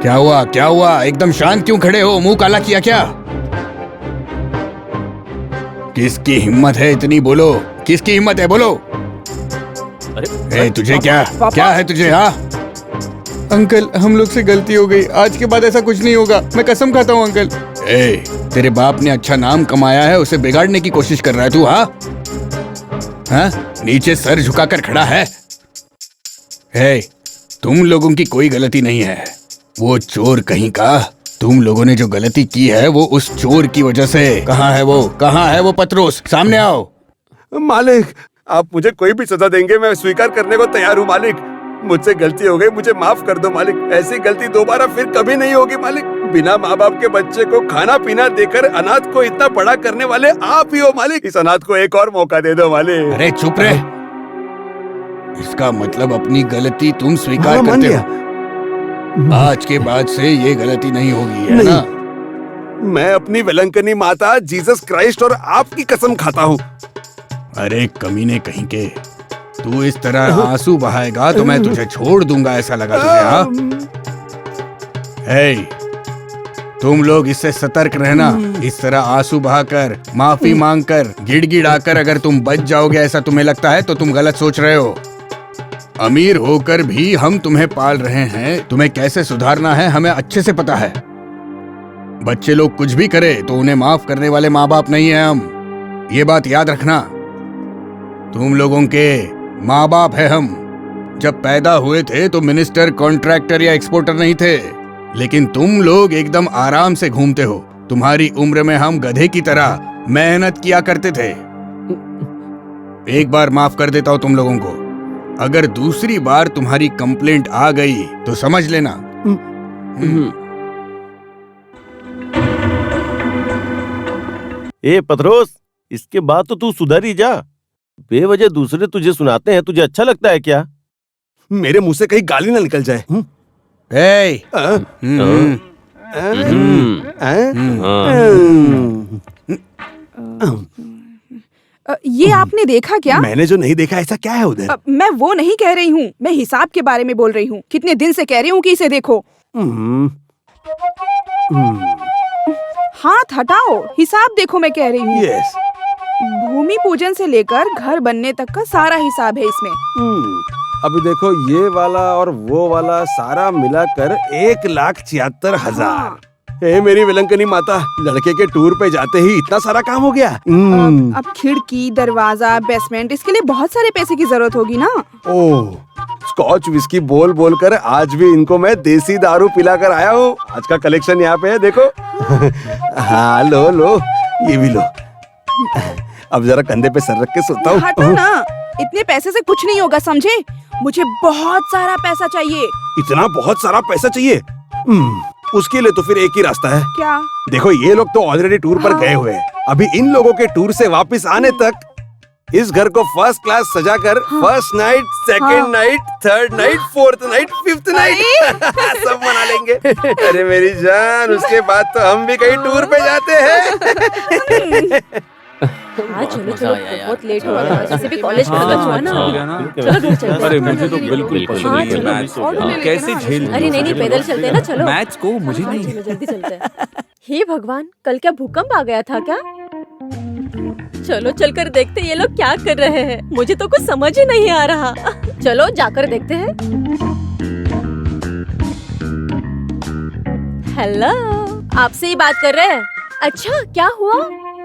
क्या हुआ, क्या हुआ? एकदम शांत क्यों खड़े हो? मुंह काला किया क्या? किसकी हिम्मत है इतनी? बोलो, किसकी हिम्मत है? बोलो। तुझे क्या है तुझे? हाँ अंकल, हम लोग से गलती हो गई। आज के बाद ऐसा कुछ नहीं होगा, मैं कसम खाता हूँ अंकल। तेरे बाप ने अच्छा नाम कमाया है, उसे बिगाड़ने की कोशिश कर रहा है तू? हाँ, नीचे सर झुकाकर खड़ा है। तुम लोगों की कोई गलती नहीं है। वो चोर कहीं का, तुम लोगों ने जो गलती की है वो उस चोर की वजह से। कहाँ है वो? कहाँ है वो पत्रोस? सामने आओ। मालिक, आप मुझे कोई भी सजा देंगे, मैं स्वीकार करने को तैयार हूँ मालिक। मुझसे गलती हो गई, मुझे माफ कर दो मालिक। ऐसी गलती दोबारा फिर कभी नहीं होगी मालिक। बिना माँ बाप के बच्चे को खाना पीना देकर अनाथ को इतना बड़ा करने वाले आप ही हो मालिक। इस अनाथ को एक और मौका दे दो मालिक। अरे चुप रहे। इसका मतलब अपनी गलती तुम स्वीकार करते हो। आज के बाद से ये गलती नहीं होगी, है ना? मैं अपनी वेलंकनी माता जीसस क्राइस्ट और आपकी कसम खाता हूँ। अरे कमीने कहीं के, तू इस तरह आंसू बहाएगा तो मैं तुझे छोड़ दूंगा, ऐसा लगा तुझे? हाँ, तुम लोग इससे सतर्क रहना। इस तरह आंसू बहाकर, माफी मांगकर, गिड़गिड़ाकर अगर तुम बच जाओगे, ऐसा तुम्हें लगता है तो तुम गलत सोच रहे हो। अमीर होकर भी हम तुम्हें पाल रहे हैं, तुम्हें कैसे सुधारना है हमें अच्छे से पता है। बच्चे लोग कुछ भी करे तो उन्हें माफ करने वाले माँ बाप नहीं है हम, ये बात याद रखना। तुम लोगों के माँ बाप है हम। जब पैदा हुए थे तो मिनिस्टर, कॉन्ट्रैक्टर या एक्सपोर्टर नहीं थे, लेकिन तुम लोग एकदम आराम से घूमते हो। तुम्हारी उम्र में हम गधे की तरह मेहनत किया करते थे। एक बार माफ कर देता हूं तुम लोगों को, अगर दूसरी बार तुम्हारी कंप्लेंट आ गई तो समझ लेना। पत्रोस, इसके बाद तो तू सुधर ही जा। बेवजह दूसरे तुझे सुनाते हैं, तुझे अच्छा लगता है क्या? मेरे मुंह से कहीं गाली ना निकल जाए। ये आपने देखा क्या? मैंने जो नहीं देखा, ऐसा क्या है उधर? मैं वो नहीं कह रही हूँ, मैं हिसाब के बारे में बोल रही हूँ। कितने दिन से कह रही हूँ कि इसे देखो। हाथ हटाओ, हिसाब देखो, मैं कह रही हूँ। यस। भूमि पूजन से लेकर घर बनने तक का सारा हिसाब है इसमें। अभी देखो, ये वाला और वो वाला सारा मिलाकर 1,76,000। मेरी विलंकनी माता, लड़के के टूर पे जाते ही इतना सारा काम हो गया। अब खिड़की, दरवाजा, बेसमेंट, इसके लिए बहुत सारे पैसे की जरूरत होगी ना। ओह, स्कॉच विस्की बोल बोल कर आज भी इनको मैं देसी दारू पिला कर आया हूँ। आज का कलेक्शन यहाँ पे है, देखो। हाँ, लो लो, ये भी लो। अब जरा कंधे पे सर रख के सोता हूँ। हटो ना, इतने पैसे से कुछ नहीं होगा, समझे? मुझे बहुत सारा पैसा चाहिए। इतना बहुत सारा पैसा चाहिए? उसके लिए तो फिर एक ही रास्ता है। क्या? देखो, ये लोग तो ऑलरेडी टूर पर गए हुए हैं। अभी इन लोगों के टूर से वापस आने तक इस घर को फर्स्ट क्लास सजाकर first night, second night, third night, fourth night, fifth night सब मना लेंगे। अरे मेरी जान, उसके बाद तो हम भी कहीं टूर पे जाते हैं। चलो चलो, बहुत लेट हो रहा है। वैसे भी कॉलेज का बच्चा है ना। चलो घर चलते हैं। अरे मुझे तो बिल्कुल पसंद नहीं है मैच। कैसे झेल? अरे नहीं, पैदल चलते हैं ना, चलो। मैच को मुझे नहीं। चलो जल्दी चलते हैं। हे भगवान, कल क्या भूकंप आ गया था क्या? चलो चलकर देखते ये लोग क्या कर रहे हैं। मुझे तो कुछ समझ ही नहीं आ रहा। चलो जाकर देखते हैं। हेलो, आपसे ही बात कर रहे हैं? अच्छा, क्या हुआ?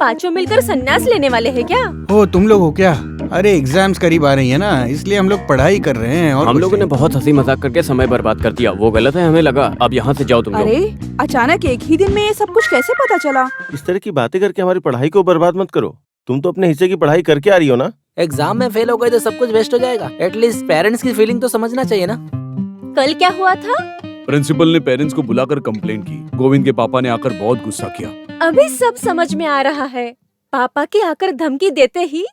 पांचों मिलकर संन्यास लेने वाले हैं क्या? ओ, तुम लोग हो क्या? अरे एग्जाम्स करीब आ रही है ना, इसलिए हम लोग पढ़ाई कर रहे हैं। और हम लोगों ने बहुत हंसी मजाक करके समय बर्बाद कर दिया, वो गलत है, हमें लगा। अब यहाँ से जाओ तुम लोग। अरे अचानक एक ही दिन में ये सब कुछ कैसे पता चला? इस तरह की बातें करके हमारी पढ़ाई को बर्बाद मत करो। तुम तो अपने हिस्से की पढ़ाई करके आ रही हो ना। एग्जाम में फेल हो गए तो सब कुछ वेस्ट हो जाएगा। एटलीस्ट पेरेंट्स की फीलिंग तो समझना चाहिए ना। कल क्या हुआ था? प्रिंसिपल ने पेरेंट्स को बुलाकर कंप्लेंट की। गोविंद के पापा ने आकर बहुत गुस्सा किया। अभी सब समझ में आ रहा है। पापा के आकर धमकी देते ही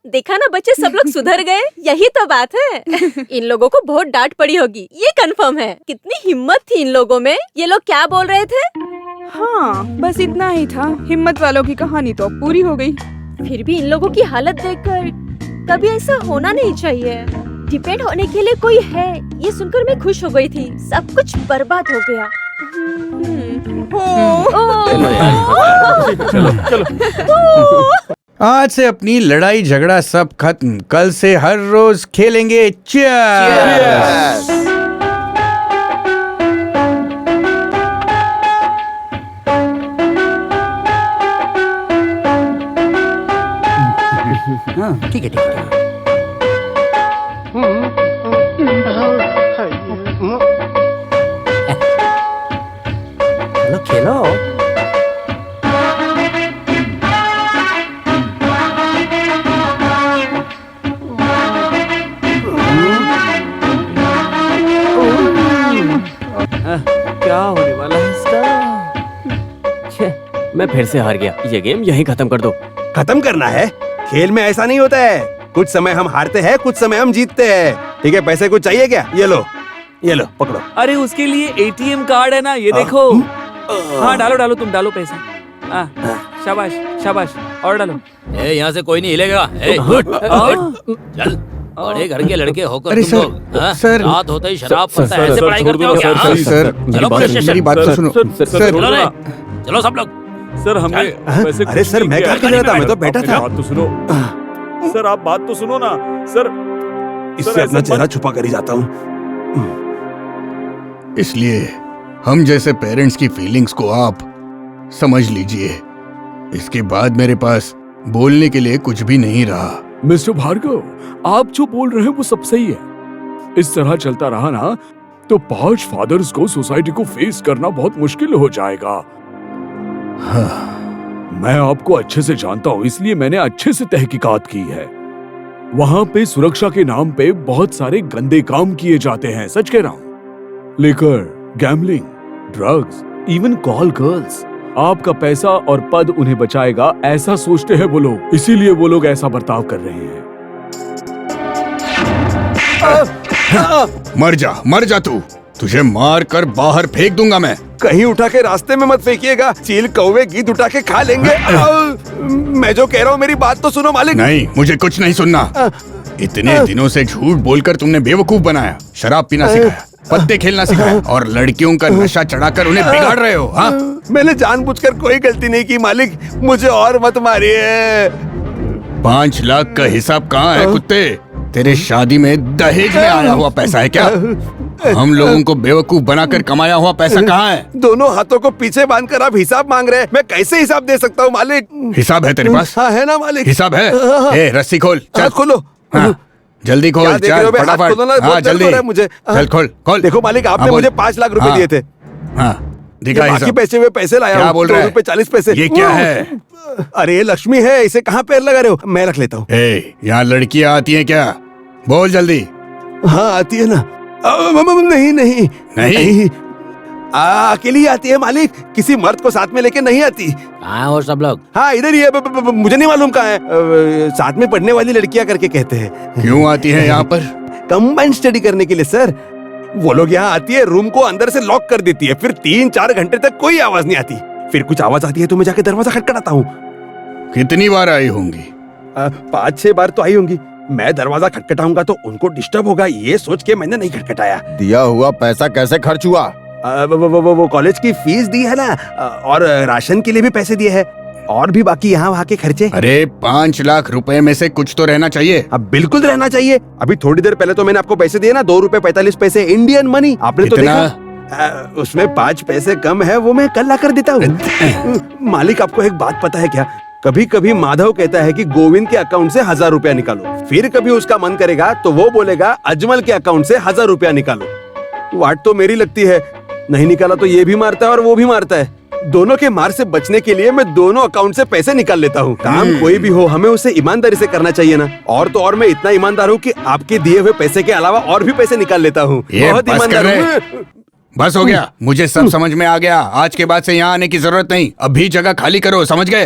देखा ना, बच्चे सब लोग सुधर गए। यही तो बात है। इन लोगों को बहुत डांट पड़ी होगी, ये कंफर्म है। कितनी हिम्मत थी इन लोगों में। ये लोग क्या बोल रहे थे? हाँ, बस इतना ही था। हिम्मत वालों की कहानी तो पूरी हो गई। फिर भी इन लोगों की हालत देखकर कभी ऐसा होना नहीं चाहिए। डिपेंड होने के लिए कोई है, ये सुनकर मैं खुश हो गई थी। सब कुछ बर्बाद हो गया। आज से अपनी लड़ाई झगड़ा सब खत्म। कल से हर रोज खेलेंगे चेस। ठीक है ठीक है। चलो खेलो। क्या होने वाला है इसका? छे, मैं फिर से हार गया। ये गेम यहीं खत्म कर दो। खत्म करना है? खेल में ऐसा नहीं होता है। कुछ समय हम हारते हैं, कुछ समय हम जीतते हैं। ठीक है, पैसे कुछ चाहिए क्या? ये लो पकड़ो। अरे उसके लिए एटीएम कार्ड है ना, ये देखो। हाँ डालो डालो, तुम डालो पैसा। शाबाश शाबाश, और डालो। यहाँ से कोई नहीं हिलेगा। चल, बड़े घर के लड़के होकर अरे तुम सर, लोग सर, रात होते ही शराब सर, पड़ता सर, है, ऐसे सर, पढ़ाई छोड़ करते दो हो ना, क्या? सर, सर, चलो पुलिस स्टेशन। मेरी बात तो सुनो। सर, चलो ना, चलो सब लोग। सर हमने वैसे अरे सर, मैं क्या कर रहा था? मैं तो बैठा था। बात तो सुनो सर, आप बात तो सुनो ना सर। इससे अपना चेहरा छुपा कर ही जाता हूँ। इसलिए हम जैसे पेरेंट्स की फीलिंग्स को आप समझ लीजिए। इसके बाद मेरे पास बोलने के लिए कुछ भी नहीं रहा। मिस्टर भार्गव, आप जो बोल रहे हैं वो सब सही है। इस तरह चलता रहा ना तो 5 फादर्स को सोसाइटी को फेस करना बहुत मुश्किल हो जाएगा। मैं आपको अच्छे से जानता हूँ, इसलिए मैंने अच्छे से तहकीकात की है। वहाँ पे सुरक्षा के नाम पे बहुत सारे गंदे काम किए जाते हैं, सच कह रहा हूँ। Liquor, gambling, drugs, even call girls. आपका पैसा और पद उन्हें बचाएगा, ऐसा सोचते हैं वो लोग, इसीलिए वो लोग ऐसा बर्ताव कर रहे हैं। मर जा तू। तुझे मार कर बाहर फेंक दूंगा मैं। कहीं उठा के रास्ते में मत फेंकिएगा। चील कौवे गीद उठा के खा लेंगे। मैं जो कह रहा हूँ मेरी बात तो सुनो मालिक। नहीं, मुझे कुछ नहीं सुनना। इतने दिनों से झूठ बोलकर तुमने बेवकूफ बनाया, शराब पीना सिखाया, पत्ते खेलना सिखाया और लड़कियों का नशा चढ़ाकर उन्हें बिगाड़ रहे हो। हाँ, मैंने जानबूझकर कोई गलती नहीं की मालिक, मुझे और मत मारिए। 5 लाख का हिसाब कहाँ है कुत्ते? तेरे शादी में दहेज में आया हुआ पैसा है क्या? हम लोगों को बेवकूफ बनाकर कमाया हुआ पैसा कहाँ है? दोनों हाथों को पीछे बांधकर आप हिसाब मांग रहे हैं। मैं कैसे हिसाब दे सकता हूँ मालिक? हिसाब है तेरे पास? हाँ है ना मालिक। हिसाब है? ए, रस्सी खोल, चल खोलो। हाँ, जल्दी खोल, चल फटाफट। हाँ जल्दी, मुझे चल खोल खोल। देखो मालिक, आपने हाँ, मुझे बोल। 5 लाख रुपए हाँ। दिए थे। हाँ, दिखा बाकी हिसाब। पैसे हुए पैसे लाया क्या हूँ। बोल रहा है? 2 रुपए 40 पैसे। ये क्या है? अरे ये लक्ष्मी है, इसे कहाँ पैर लगा रहे हो? मैं रख लेता हूँ। यहाँ लड़कियाँ आती हैं क्या? बोल जल्दी। हाँ आती है ना। नहीं अकेली आती है मालिक, किसी मर्द को साथ में लेके नहीं आती। कहाँ हो सब लोग? हाँ इधर ही है। मुझे नहीं मालूम कहाँ है। साथ में पढ़ने वाली लड़कियां करके कहते हैं। क्यों आती है यहाँ पर? कंबाइंड स्टडी करने के लिए सर। वो लोग यहाँ आती है, रूम को अंदर से लॉक कर देती है, फिर 3-4 घंटे तक कोई आवाज नहीं आती। फिर कुछ आवाज आती है तो मैं जाके दरवाजा खटखटाता हूँ। कितनी बार आई होंगी? 5-6 बार तो आई होंगी। मैं दरवाजा खटखटाऊंगा तो उनको डिस्टर्ब होगा, ये सोच के मैंने नहीं खटखटाया। दिया हुआ पैसा कैसे खर्च हुआ? वो कॉलेज की फीस दी है ना, और राशन के लिए भी पैसे दिए हैं, और भी बाकी यहाँ वहाँ के खर्चे। अरे 5 लाख रुपए में से कुछ तो रहना चाहिए। अब बिल्कुल रहना चाहिए। अभी थोड़ी देर पहले तो मैंने आपको पैसे दिए ना, 2 रुपए 45 पैसे इंडियन मनी। आपने तो देखा उसमें 5 पैसे कम है, वो मैं कल ला कर देता हूँ। मालिक आपको एक बात पता है क्या? कभी कभी माधव कहता है कि गोविंद के अकाउंट से 1000 रुपया निकालो, फिर कभी उसका मन करेगा तो वो बोलेगा अजमल के अकाउंट से 1000 रुपया निकालो। वाट तो मेरी लगती है, नहीं निकाला तो ये भी मारता है और वो भी मारता है। दोनों के मार से बचने के लिए मैं दोनों अकाउंट से पैसे निकाल लेता हूँ। काम कोई भी हो, हमें उसे ईमानदारी से करना चाहिए ना। और तो और मैं इतना ईमानदार हूँ कि आपके दिए हुए पैसे के अलावा और भी पैसे निकाल लेता हूँ। बहुत ईमानदार हूँ। बस हो गया, मुझे सब समझ में आ गया। आज के बाद से यहाँ आने की जरूरत नहीं। अभी जगह खाली करो, समझ गए?